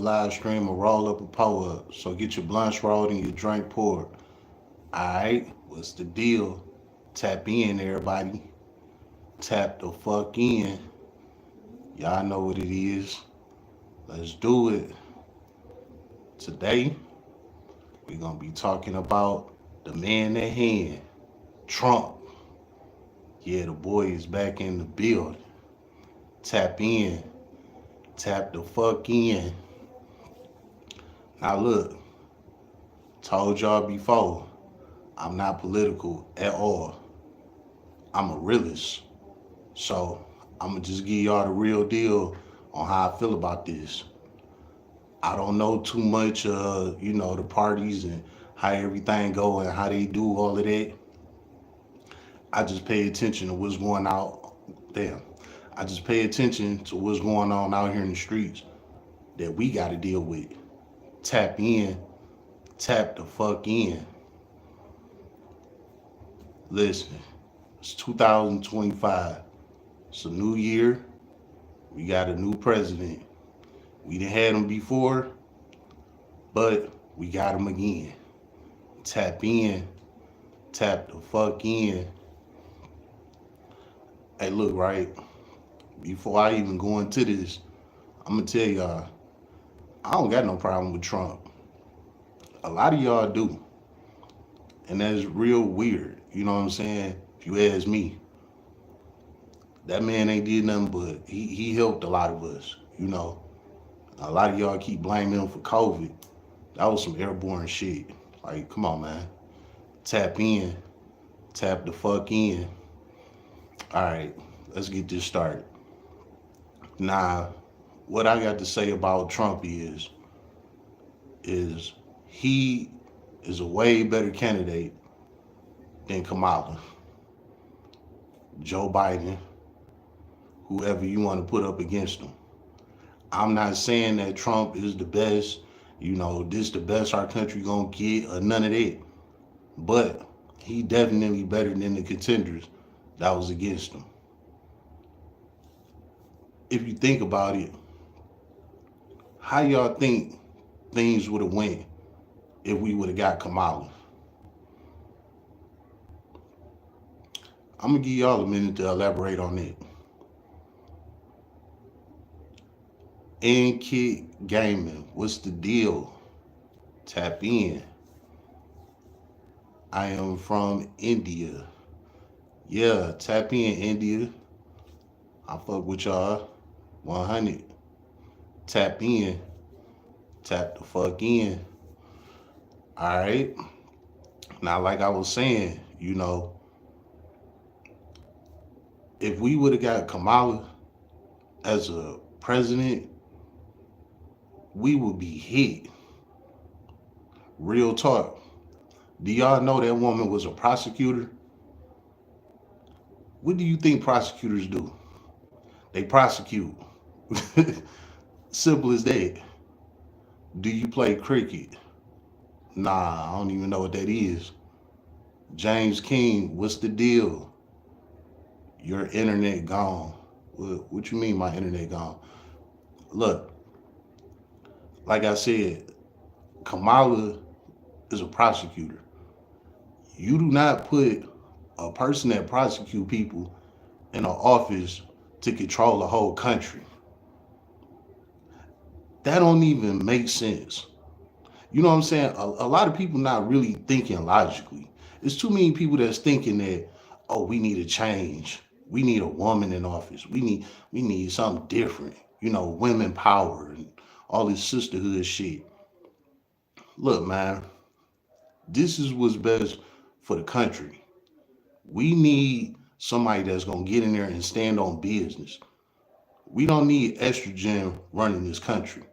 live stream or roll up a pour up. So get your blunts rolled and your drink poured. Alright, what's the deal? Tap in, everybody. Tap the fuck in. Y'all know what it is. Let's do it. Today, we're gonna be talking about the man at hand, Trump. Yeah, the boy is back in the building. Tap in. Tap the fuck in. Now look, told y'all before, I'm not political at all. I'm a realist. So I'm gonna just give y'all the real deal on how I feel about this. I don't know too much the parties and how everything go and how they do all of that. I just pay attention to what's going out. Damn. I just pay attention to what's going on out here in the streets that we gotta deal with. Tap in, tap the fuck in. Listen, it's 2025. It's a new year. We got a new president. We didn't had him before, but we got him again. Tap in, tap the fuck in. Hey, look, right? Before I even go into this, I'm gonna tell y'all, I don't got no problem with Trump. A lot of y'all do, and that's real weird. You know what I'm saying? If you ask me, that man ain't did nothing but he helped a lot of us. You know, a lot of y'all keep blaming him for COVID. That was some airborne shit. Like, come on, man. Tap in. Tap the fuck in. All right, let's get this started. Now, what I got to say about Trump is he is a way better candidate than Kamala, Joe Biden, whoever you want to put up against him. I'm not saying that Trump is the best, this the best our country gonna get or none of that. But he definitely better than the contenders that was against him. If you think about it, how y'all think things would have went if we would have got Kamala? I'm gonna give y'all a minute to elaborate on it. And Kid Gaming, what's the deal? Tap in. I am from India. Yeah, tap in, India. I fuck with y'all. 100. Tap in. Tap the fuck in. All right. Now, like I was saying, if we would have got Kamala as a president, we would be hit. Real talk. Do y'all know that woman was a prosecutor? What do you think prosecutors do? They prosecute. Simple as that. Do you play cricket? Nah, I don't even know what that is. James King, what's the deal? Your internet gone. What you mean my internet gone? Look, like I said, Kamala is a prosecutor. You do not put a person that prosecute people in an office to control the whole country. That don't even make sense. You know what I'm saying? A lot of people not really thinking logically. There's too many people that's thinking that, oh, we need a change. We need a woman in office. We need something different. Women power and all this sisterhood shit. Look, man, this is what's best for the country. We need somebody that's gonna get in there and stand on business. We don't need estrogen running this country.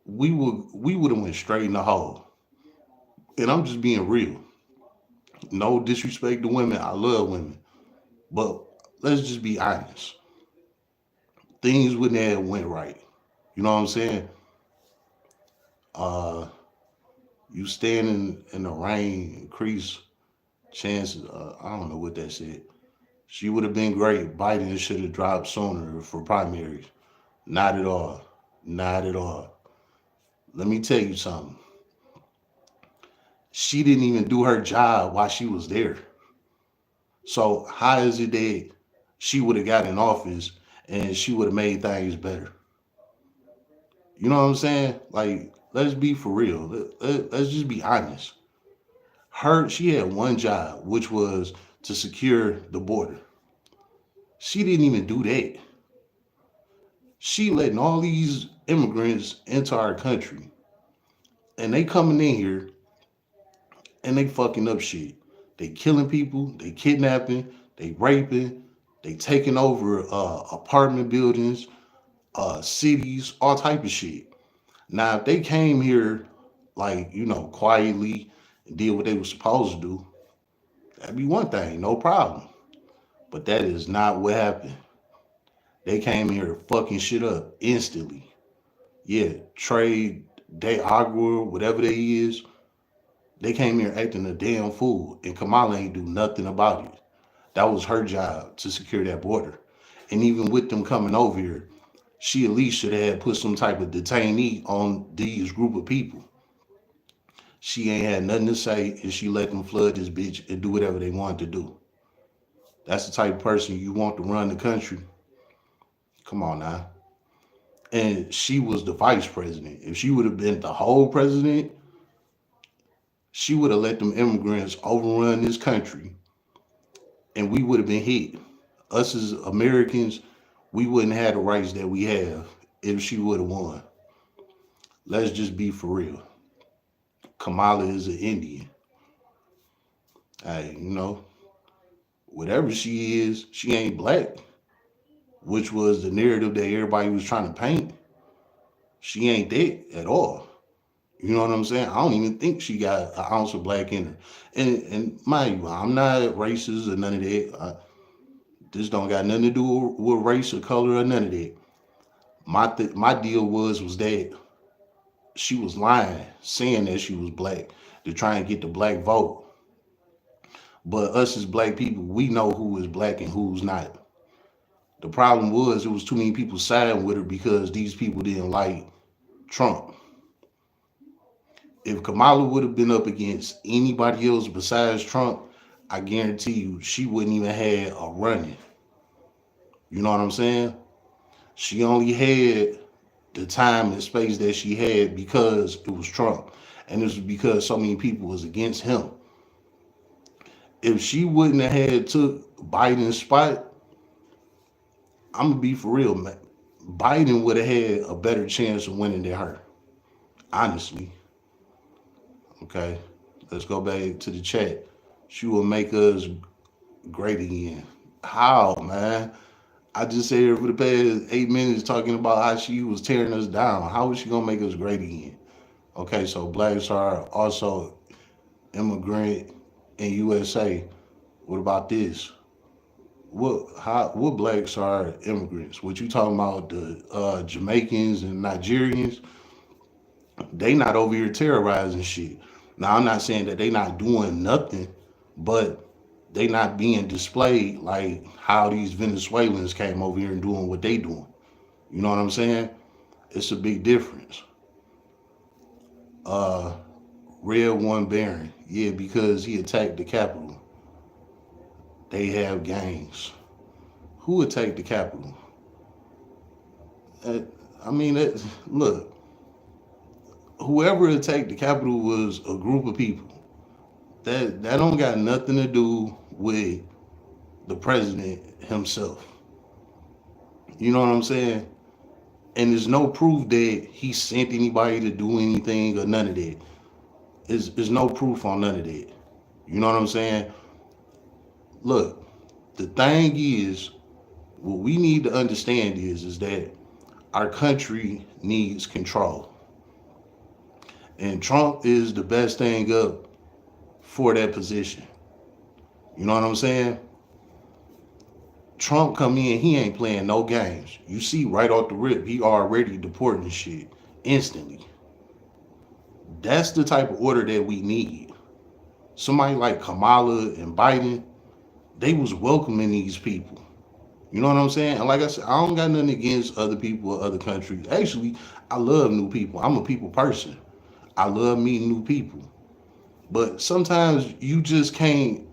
We would have went straight in the hole. And I'm just being real. No disrespect to women. I love women. But let's just be honest. Things wouldn't have went right. You know what I'm saying? Uh you standing in the rain, increase chances. I don't know what that said. She would have been great. Biden should have dropped sooner for primaries. Not at all. Not at all. Let me tell you something. She didn't even do her job while she was there. So how is it that she would have got in office and she would have made things better? You know what I'm saying? Like, let's be for real. Let's just be honest. She had one job, which was to secure the border. She didn't even do that. She letting all these immigrants into our country, and they coming in here and they fucking up shit. They killing people, they kidnapping, they raping, they taking over apartment buildings, cities, all type of shit. Now, if they came here like quietly and did what they were supposed to do, that'd be one thing, no problem. But that is not what happened. They came here fucking shit up instantly. Yeah, trade, they Agua, whatever they is, they came here acting a damn fool, and Kamala ain't do nothing about it. That was her job to secure that border. And even with them coming over here, she at least should have put some type of detainee on these group of people. She ain't had nothing to say, and she let them flood this bitch and do whatever they wanted to do. That's the type of person you want to run the country. Come on now. And she was the vice president. If she would have been the whole president, she would have let them immigrants overrun this country and we would have been hit. Us as Americans, we wouldn't have the rights that we have if she would have won. Let's just be for real. Kamala is an Indian. Hey, whatever she is, she ain't black, which was the narrative that everybody was trying to paint. She ain't that at all. You know what I'm saying? I don't even think she got an ounce of black in her. And mind you, I'm not racist or none of that. This don't got nothing to do with race or color or none of that. My deal was that she was lying, saying that she was black to try and get the black vote. But us as black people, we know who is black and who's not. The problem was it was too many people siding with her because these people didn't like Trump. If Kamala would have been up against anybody else besides Trump, I guarantee you she wouldn't even have a running. You know what I'm saying? She only had the time and space that she had because it was Trump. And this was because so many people was against him. If she wouldn't have had took Biden's spot, I'm gonna be for real, man. Biden would have had a better chance of winning than her. Honestly. Okay. Let's go back to the chat. She will make us great again. How, man? I just sat here for the past 8 minutes talking about how she was tearing us down. How is she gonna make us great again? Okay, so blacks are also immigrant in USA. What about this? What blacks are immigrants? What you talking about the Jamaicans and Nigerians? They not over here terrorizing shit. Now I'm not saying that they not doing nothing, but they not being displayed like how these Venezuelans came over here and doing what they doing. You know what I'm saying? It's a big difference. Uh, Red One Baron, yeah, because he attacked the Capitol. They have gangs. Who attacked the Capitol? Uh, I mean, look, whoever attacked the Capitol was a group of people. That don't got nothing to do with the president himself. You know what I'm saying? And there's no proof that he sent anybody to do anything or none of that. There's no proof on none of that. You know what I'm saying? Look, the thing is, what we need to understand is that our country needs control. And Trump is the best thing up for that position. You know what I'm saying? Trump come in, he ain't playing no games. You see right off the rip, he already deporting shit instantly. That's the type of order that we need. Somebody like Kamala and Biden, they was welcoming these people. You know what I'm saying? And like I said, I don't got nothing against other people or other countries. Actually, I love new people. I'm a people person. I love meeting new people. But sometimes you just can't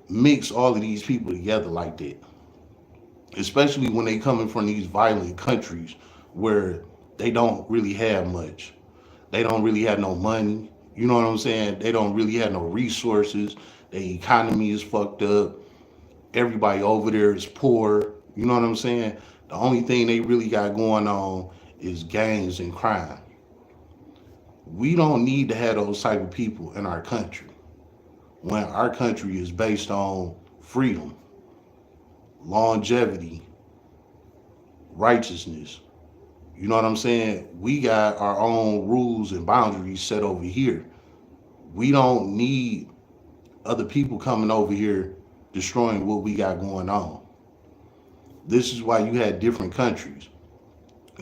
mix all of these people together like that. Especially when they coming from these violent countries where they don't really have much. They don't really have no money. You know what I'm saying? They don't really have no resources. The economy is fucked up. Everybody over there is poor. You know what I'm saying? The only thing they really got going on is gangs and crime. We don't need to have those type of people in our country when our country is based on freedom, longevity, righteousness. You know what I'm saying? We got our own rules and boundaries set over here. We don't need other people coming over here destroying what we got going on. This is why you had different countries.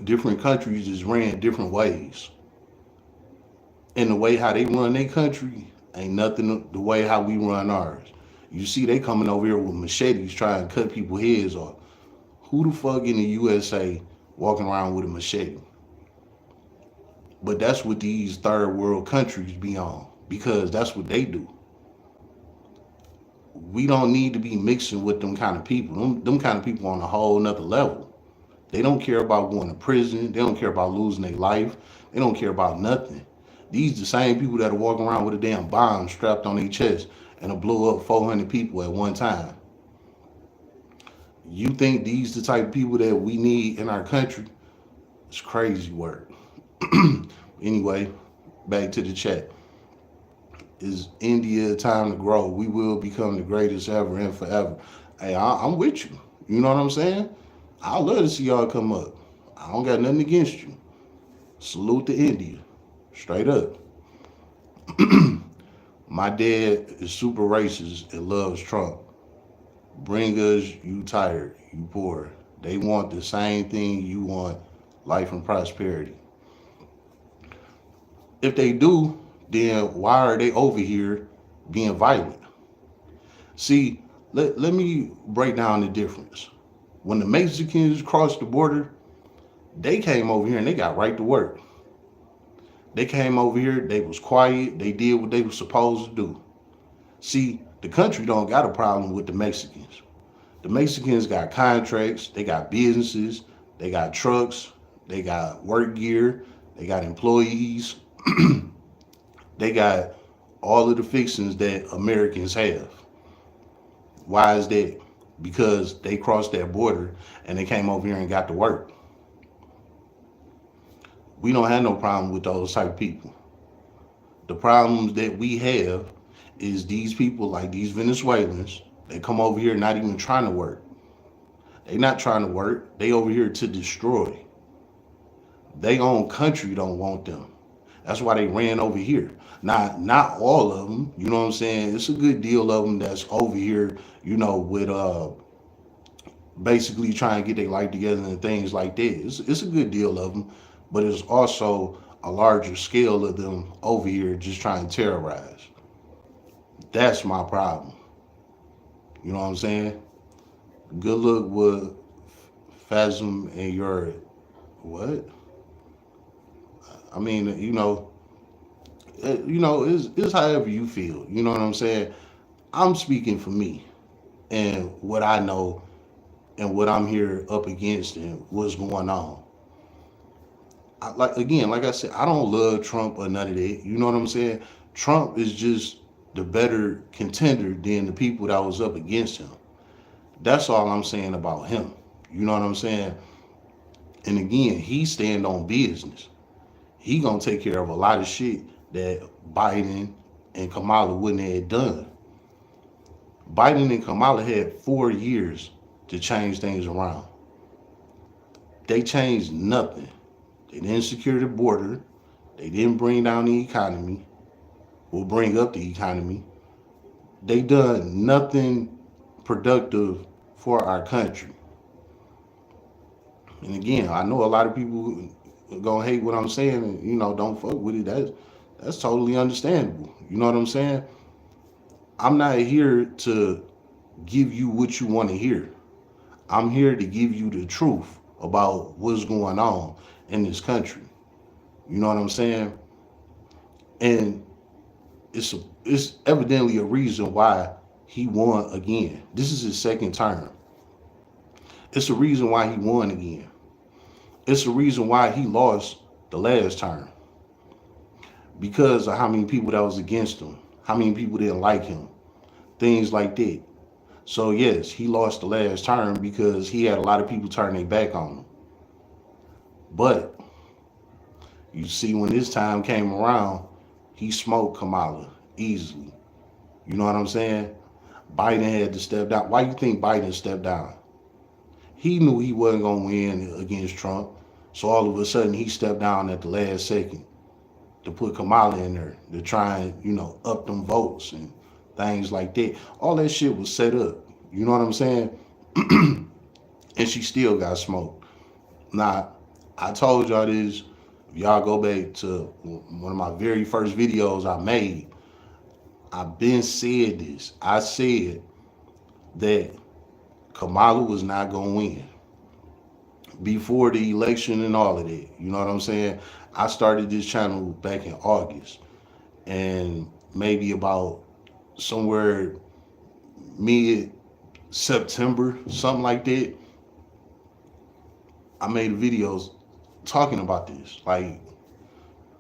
Different countries is ran different ways. And the way how they run their country ain't nothing the way how we run ours. You see they coming over here with machetes trying to cut people's heads off. Who the fuck in the USA walking around with a machete? But that's what these third world countries be on because that's what they do. We don't need to be mixing with them kind of people. Them kind of people on a whole nother level. They don't care about going to prison. They don't care about losing their life. They don't care about nothing. These the same people that are walking around with a damn bomb strapped on their chest and will blow up 400 people at one time. You think these the type of people that we need in our country? It's crazy work. Anyway, back to the chat. Is India time to grow? We will become the greatest ever and forever. Hey, I'm with you. You know what I'm saying? I love to see y'all come up. I don't got nothing against you. Salute to India. Straight up. My dad is super racist and loves Trump. Bring us, you tired, you poor. They want the same thing you want, life and prosperity. If they do, then why are they over here being violent? See, let me break down the difference. When the Mexicans crossed the border, they came over here and they got right to work. They came over here, they was quiet, they did what they were supposed to do. See, the country don't got a problem with the Mexicans. The Mexicans got contracts, they got businesses, they got trucks, they got work gear, they got employees, they got all of the fixings that Americans have. Why is that? Because they crossed that border and they came over here and got to work. We don't have no problem with those type of people. The problems that we have is these people like these Venezuelans. They come over here not even trying to work. They not trying to work. They over here to destroy. They own country don't want them. That's why they ran over here. Not all of them. You know what I'm saying? It's a good deal of them that's over here. With basically trying to get their life together and things like that. It's a good deal of them, but it's also a larger scale of them over here just trying to terrorize. That's my problem. You know what I'm saying? Good luck with Phasm and your what? I mean, it's however you feel. You know what I'm saying? I'm speaking for me and what I know and what I'm here up against and what's going on. Like again, like I said, I don't love Trump or none of that. You know what I'm saying? Trump is just the better contender than the people that was up against him. That's all I'm saying about him. You know what I'm saying? And again, he stand on business. He gonna take care of a lot of shit that Biden and Kamala wouldn't have done. Biden and Kamala had 4 years to change things around. They changed nothing. They didn't secure the border. They didn't bring down the economy or bring up the economy. They done nothing productive for our country. And again, I know a lot of people gonna hate what I'm saying and don't fuck with it. That's totally understandable. You know what I'm saying? I'm not here to give you what you want to hear. I'm here to give you the truth about what's going on in this country. You know what I'm saying? And it's evidently a reason why he won again. This is his second term. It's a reason why he won again. It's a reason why he lost the last term. Because of how many people that was against him, how many people didn't like him, things like that. So yes, he lost the last term because he had a lot of people turn their back on him. But you see, when this time came around, he smoked Kamala easily. You know what I'm saying? Biden had to step down. Why you think Biden stepped down? He knew he wasn't gonna win against Trump, so all of a sudden he stepped down at the last second to put Kamala in there to try and up them votes and things like that. All that shit was set up. You know what I'm saying? And she still got smoked. Now, I told y'all this. If y'all go back to one of my very first videos I made, I've been said this. I said that Kamala was not gonna win before the election and all of that. You know what I'm saying? I started this channel back in August, and maybe about somewhere mid September, something like that, I made videos talking about this. Like,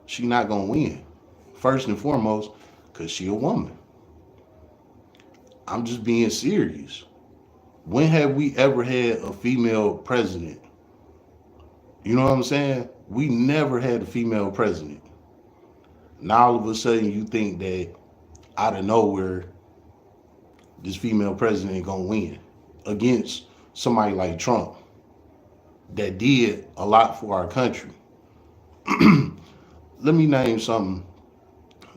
she not gonna win. First and foremost, because she a woman. I'm just being serious. When have we ever had a female president? You know what I'm saying? We never had a female president. Now all of a sudden you think that out of nowhere this female president ain't gonna win against somebody like Trump that did a lot for our country. Let me name something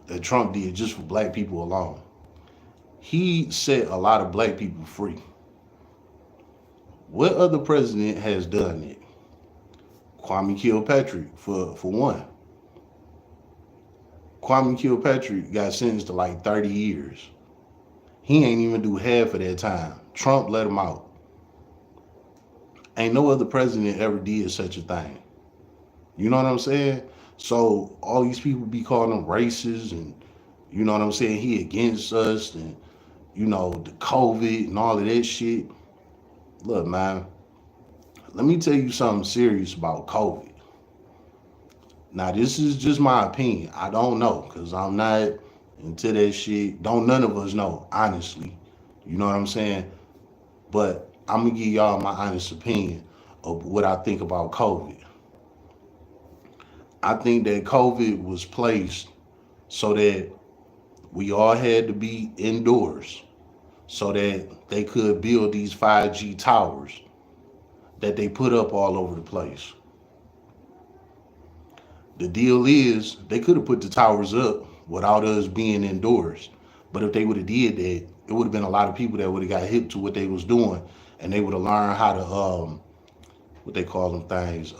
that Trump did just for black people alone. He set a lot of black people free. What other president has done it? Kwame Kilpatrick, for one. Kwame Kilpatrick got sentenced to like 30 years. He ain't even do half of that time. Trump let him out. Ain't no other president ever did such a thing. You know what I'm saying? So all these people be calling him racist, and you know what I'm saying, he against us, and the COVID and all of that shit. Look, man, let me tell you something serious about COVID. Now, this is just my opinion. I don't know, because I'm not into that shit. Don't none of us know, honestly. You know what I'm saying? But I'm going to give y'all my honest opinion of what I think about COVID. I think that COVID was placed so that we all had to be indoors so that they could build these 5G towers that they put up all over the place. The deal is they could have put the towers up without us being indoors. But if they would have did that, it would have been a lot of people that would have got hip to what they was doing, and they would have learned how to what they call them things,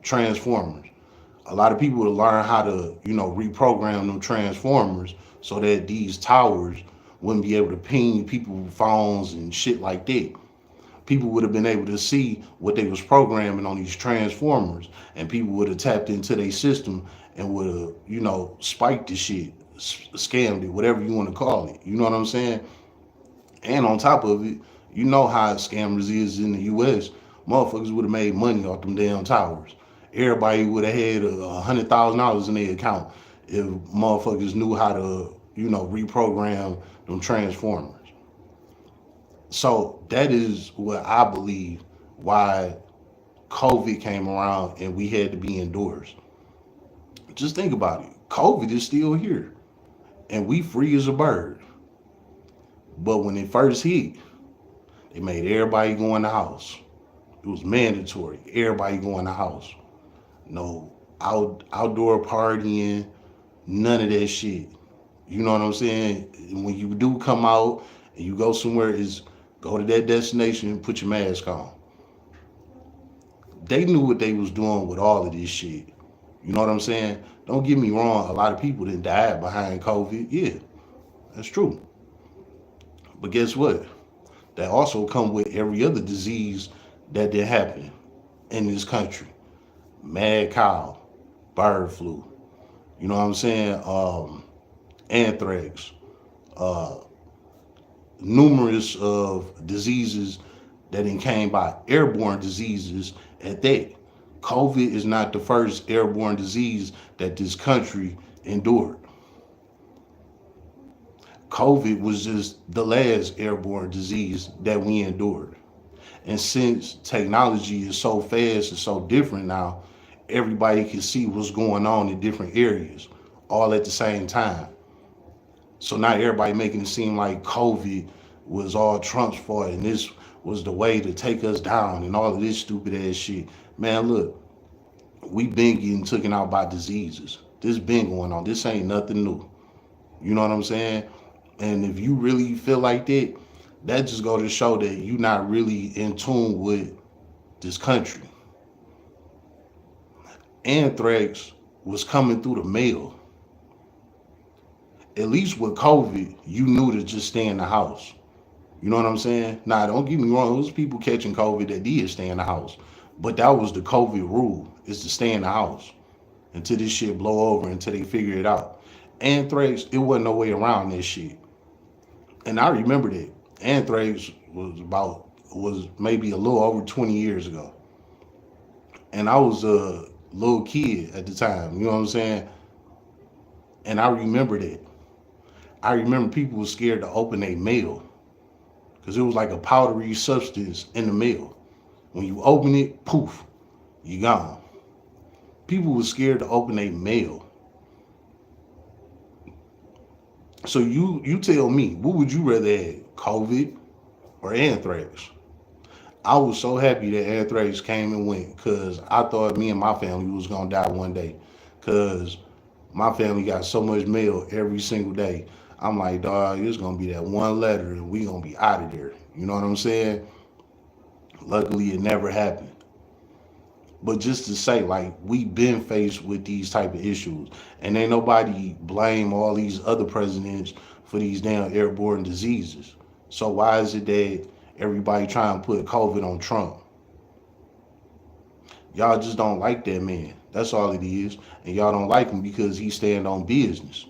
transformers. A lot of people would have learned how to, reprogram them transformers so that these towers wouldn't be able to ping people's phones and shit like that. People would have been able to see what they was programming on these transformers, and people would have tapped into their system and would have, spiked the shit, scammed it, whatever you want to call it. You know what I'm saying? And on top of it, you know how scammers is in the US. Motherfuckers would have made money off them damn towers. Everybody would have had $100,000 in their account if motherfuckers knew how to, reprogram them transformers. So that is what I believe why COVID came around and we had to be indoors. Just think about it. COVID is still here and we free as a bird. But when it first hit, they made everybody go in the house. It was mandatory. Everybody go in the house. No outdoor partying, none of that shit. You know what I'm saying? When you do come out and you go somewhere, is go to that destination and put your mask on. They knew what they was doing with all of this shit. You know what I'm saying? Don't get me wrong, a lot of people didn't die behind COVID. Yeah, that's true. But guess what? that also come with every other disease that did happen in this country. Mad cow, bird flu, you know what I'm saying? Anthrax, uh, numerous of diseases that then came by airborne diseases at that. COVID is not the first airborne disease that this country endured. COVID was just the last airborne disease that we endured. And since technology is so fast and so different now, everybody can see what's going on in different areas all at the same time. So not everybody making it seem like COVID was all Trump's fault and this was the way to take us down and all of this stupid ass shit. Man, look, we been getting taken out by diseases. This been going on. This ain't nothing new. You know what I'm saying? And if you really feel like that, that just go to show that you not really in tune with this country. Anthrax was coming through the mail. At least with COVID, you knew to just stay in the house. You know what I'm saying? Nah, don't get me wrong. Those people catching COVID that did stay in the house. But that was the COVID rule, is to stay in the house until this shit blow over, until they figure it out. Anthrax, it wasn't no way around this shit. And I remember that. Anthrax was maybe a little over 20 years ago. And I was a little kid at the time, you know what I'm saying? And I remember that. I remember people were scared to open their mail because it was like a powdery substance in the mail. When you open it, poof, you gone. People were scared to open their mail. So you tell me, what would you rather have, COVID or anthrax? I was so happy that anthrax came and went because I thought me and my family was gonna die one day because my family got so much mail every single day. I'm like, dog, it's gonna be that one letter and we gonna be out of there. You know what I'm saying? Luckily, it never happened. But just to say, like, we been faced with these type of issues, and ain't nobody blame all these other presidents for these damn airborne diseases. So why is it that everybody trying to put COVID on Trump? Y'all just don't like that man. That's all it is. And y'all don't like him because he stand on business.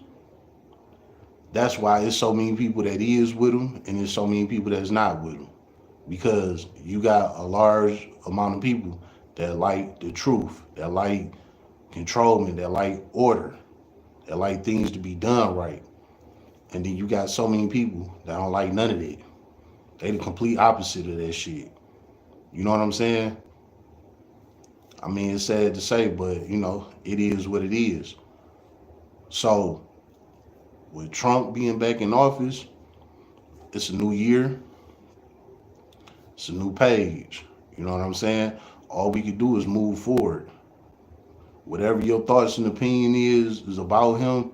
That's why there's so many people that is with him and there's so many people that's not with him. Because you got a large amount of people that like the truth, that like controlment, that like order, that like things to be done right. And then you got so many people that don't like none of that. They the complete opposite of that shit. You know what I'm saying? I mean, it's sad to say, but it is what it is. So with Trump being back in office, it's a new year, it's a new page. You know what I'm saying? All we can do is move forward. Whatever your thoughts and opinion is about him,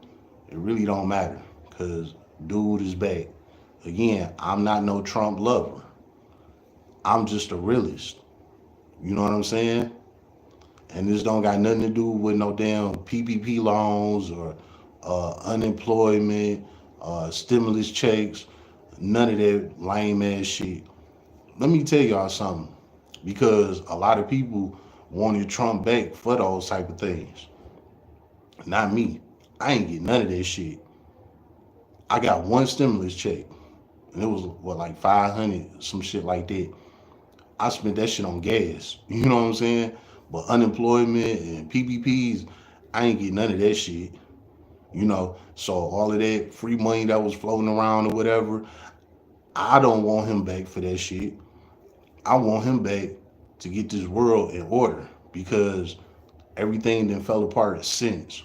it really don't matter. Cause dude is back. Again, I'm not no Trump lover. I'm just a realist. You know what I'm saying? And this don't got nothing to do with no damn PPP loans or unemployment, stimulus checks, none of that lame ass shit. Let me tell y'all something, because a lot of people wanted Trump back for those type of things. Not me. I ain't get none of that shit. I got one stimulus check, and it was what, like 500, some shit like that. I spent that shit on gas. You know what I'm saying? But unemployment and PPPs, I ain't get none of that shit. So all of that free money that was floating around or whatever, I don't want him back for that shit. I want him back to get this world in order because everything then fell apart since.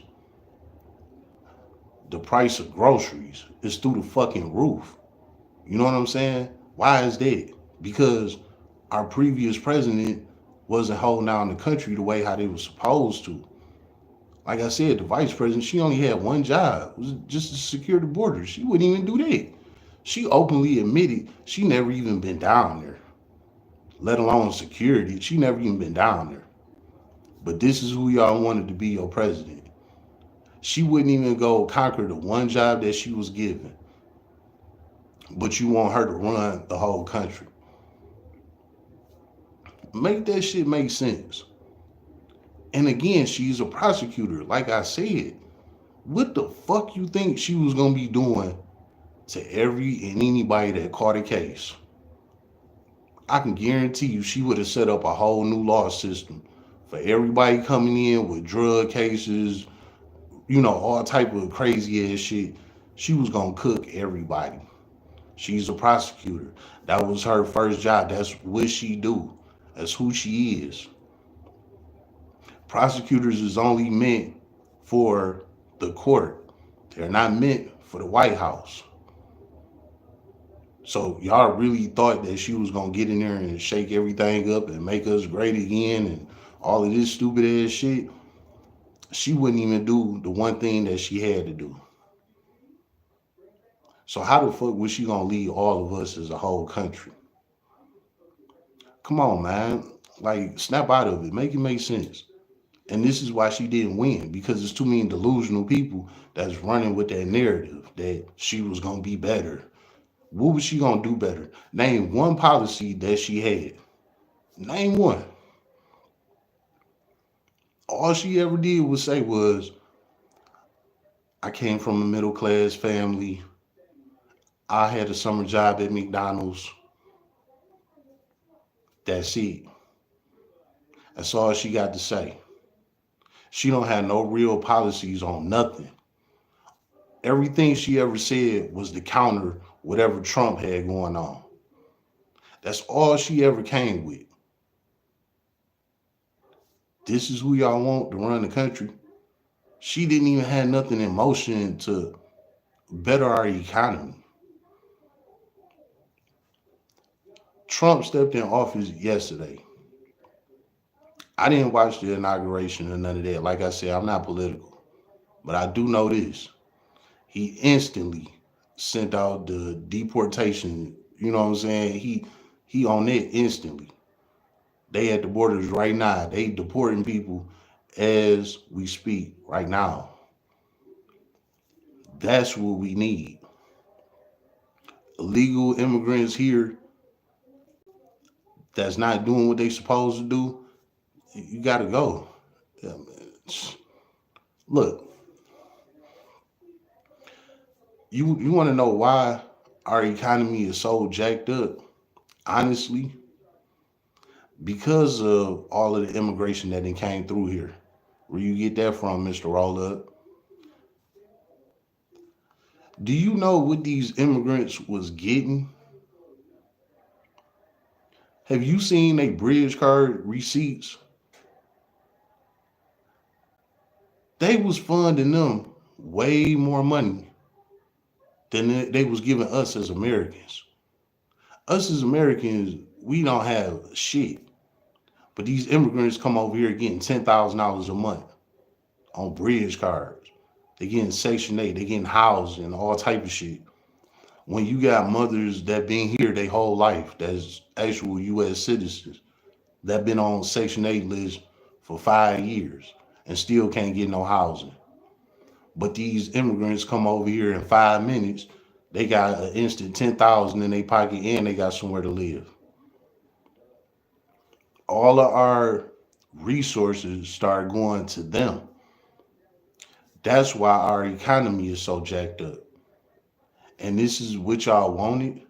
The price of groceries is through the fucking roof. You know what I'm saying? Why is that? Because our previous president wasn't holding down the country the way how they were supposed to. Like I said, the vice president, she only had one job, it was just to secure the border. She wouldn't even do that. She openly admitted she never even been down there, let alone security. She never even been down there. But this is who y'all wanted to be your president. She wouldn't even go conquer the one job that she was given. but you want her to run the whole country. Make that shit make sense. And again, she's a prosecutor. Like I said, what the fuck you think she was gonna be doing to every and anybody that caught a case? I can guarantee you she would have set up a whole new law system for everybody coming in with drug cases, all type of crazy ass shit. She was gonna cook everybody. She's a prosecutor. That was her first job. That's what she do. That's who she is. Prosecutors is only meant for the court. They're not meant for the White House. So y'all really thought that she was gonna get in there and shake everything up and make us great again and all of this stupid ass shit. She wouldn't even do the one thing that she had to do. So how the fuck was she gonna lead all of us as a whole country? Come on, man. Like, snap out of it. Make it make sense. And this is why she didn't win, because there's too many delusional people that's running with that narrative that she was gonna be better. What was she gonna do better? Name one policy that she had. Name one. All she ever did was say was, I came from a middle class family. I had a summer job at McDonald's. That's it. That's all she got to say. She don't have no real policies on nothing. Everything she ever said was to counter whatever Trump had going on. That's all she ever came with. This is who y'all want to run the country. She didn't even have nothing in motion to better our economy. Trump stepped in office yesterday. I didn't watch the inauguration or none of that. Like I said, I'm not political. But I do know this. He instantly sent out the deportation. You know what I'm saying? He on it instantly. They at the borders right now. They deporting people as we speak right now. That's what we need. Illegal immigrants here that's not doing what they supposed to do, you gotta go. Yeah, look, you want to know why our economy is so jacked up? Honestly, because of all of the immigration that then came through here. Where you get that from, Mr. Roll Up? Do you know what these immigrants was getting? Have you seen a bridge card receipts? They was funding them way more money than they was giving us as Americans. Us as Americans, we don't have shit. But these immigrants come over here getting $10,000 a month on bridge cards. They getting Section 8, they getting housing, all type of shit. When you got mothers that been here their whole life, that's actual U.S. citizens, that been on Section 8 list for 5 years and still can't get no housing. But these immigrants come over here in 5 minutes, they got an instant 10,000 in their pocket and they got somewhere to live. All of our resources start going to them. That's why our economy is so jacked up. And this is what y'all wanted.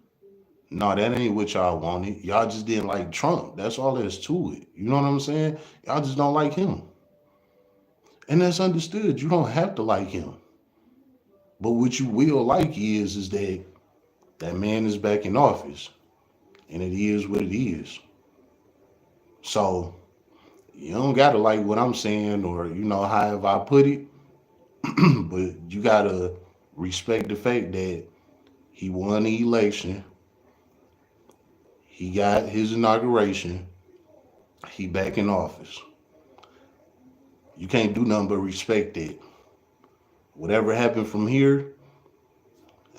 No, that ain't what y'all wanted. Y'all just didn't like Trump. That's all there's to it. You know what I'm saying? Y'all just don't like him. And that's understood. You don't have to like him. But what you will like is that that man is back in office. And it is what it is. So you don't gotta like what I'm saying or however I put it. But you gotta respect the fact that he won the election. He got his inauguration. He back in office. You can't do nothing but respect it. Whatever happened from here,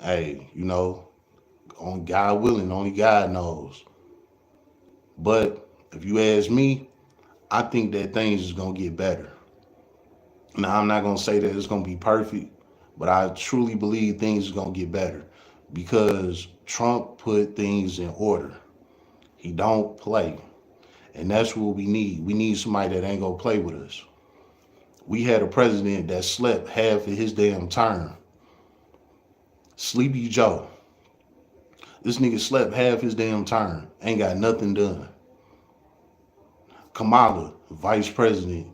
hey, on God willing, only God knows. But if you ask me, I think that things is gonna get better. Now I'm not gonna say that it's gonna be perfect, but I truly believe things is gonna get better because Trump put things in order. He don't play. And that's what we need. We need somebody that ain't gonna play with us. We had a president that slept half of his damn term. Sleepy Joe. This nigga slept half his damn term. Ain't got nothing done. Kamala, vice president,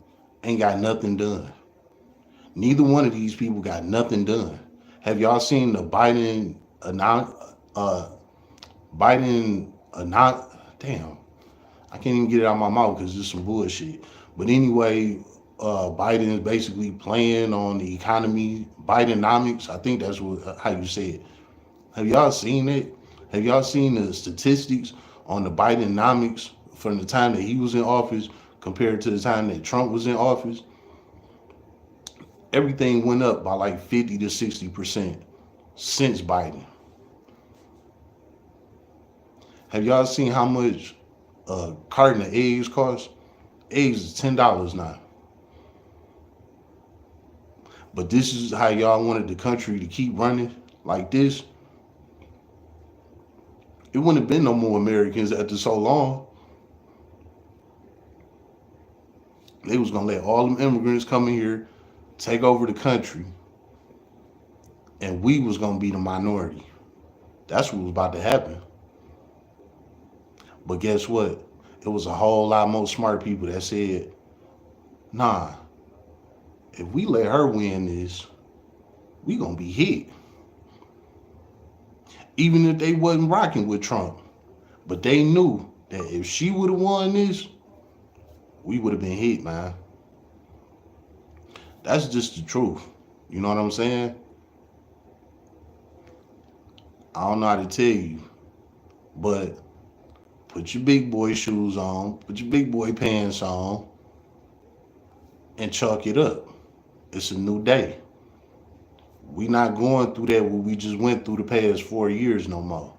ain't got nothing done. Neither one of these people got nothing done. Have y'all seen the damn, I can't even get it out of my mouth because it's some bullshit. But anyway, Biden is basically playing on the economy, Bidenomics. I think that's how you say it. Have y'all seen it? Have y'all seen the statistics on the Bidenomics from the time that he was in office compared to the time that Trump was in office? Everything went up by like 50 to 60% since Biden. Have y'all seen how much a carton of eggs cost? Eggs is $10 now. But this is how y'all wanted the country to keep running like this. It wouldn't have been no more Americans after so long. They was gonna let all them immigrants come in here, take over the country, and we was gonna be the minority. That's what was about to happen. But guess what? It was a whole lot more smart people that said, nah, if we let her win this, we gonna be hit. Even if they wasn't rocking with Trump. But they knew that if she would have won this, we would have been hit, man. That's just the truth. You know what I'm saying? I don't know how to tell you, but put your big boy shoes on, put your big boy pants on, and chalk it up. It's a new day. We not going through that what we just went through the past 4 years no more.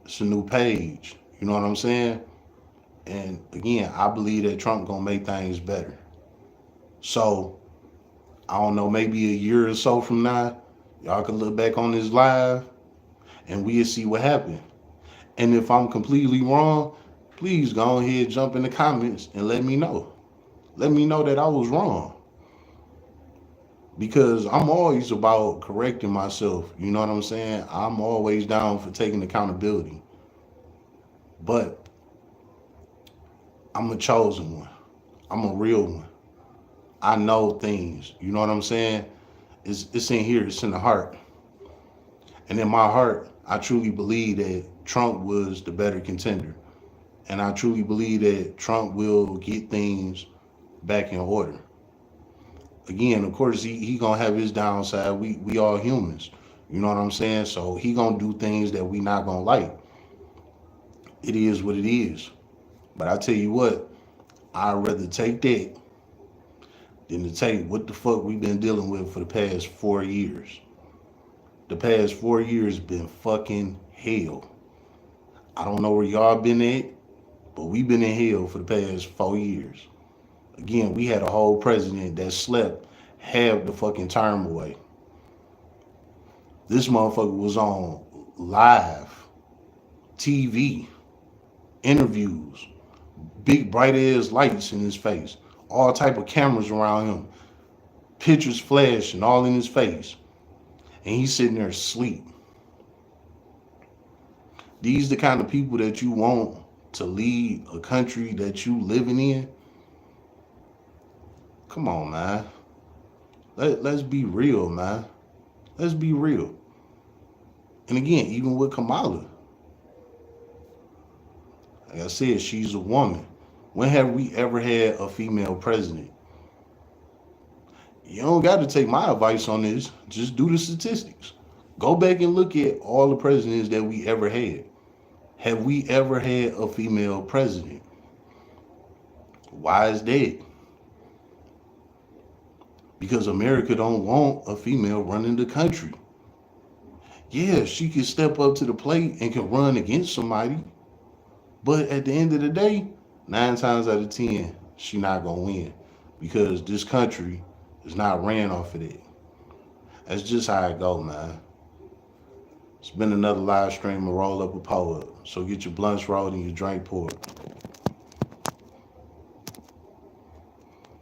It's a new page. You know what I'm saying? And again, I believe that Trump gonna make things better. So I don't know, maybe a year or so from now, y'all can look back on this live and we'll see what happened. And if I'm completely wrong, please go ahead, jump in the comments and let me know. Let me know that I was wrong. Because I'm always about correcting myself. You know what I'm saying? I'm always down for taking accountability. But I'm a chosen one. I'm a real one. I know things. You know what I'm saying? It's in here. It's in the heart. And in my heart, I truly believe that Trump was the better contender. And I truly believe that Trump will get things back in order. Again, of course, he gonna have his downside. We all humans. You know what I'm saying? So he gonna do things that we not gonna like. It is what it is. But I tell you what, I'd rather take that than to take what the fuck we've been dealing with for the past 4 years. The past 4 years been fucking hell. I don't know where y'all been at, but we've been in hell for the past 4 years. Again, we had a whole president that slept half the fucking term away. This motherfucker was on live TV, interviews, big bright ass lights in his face, all type of cameras around him, pictures flashing all in his face, and he's sitting there asleep. These the kind of people that you want to lead a country that you living in. Come on, man. Let's be real, man. Let's be real. And again, even with Kamala, like I said, she's a woman. When have we ever had a female president? You don't got to take my advice on this. Just do the statistics. Go back and look at all the presidents that we ever had. Have we ever had a female president? Why is that? Because America don't want a female running the country. Yeah, she can step up to the plate and can run against somebody. But at the end of the day, 9 times out of 10, she not going to win. Because this country is not ran off of that. That's just how it go, man. It's been another live stream of Roll Up a Poet. So get your blunts rolled and your drink poured.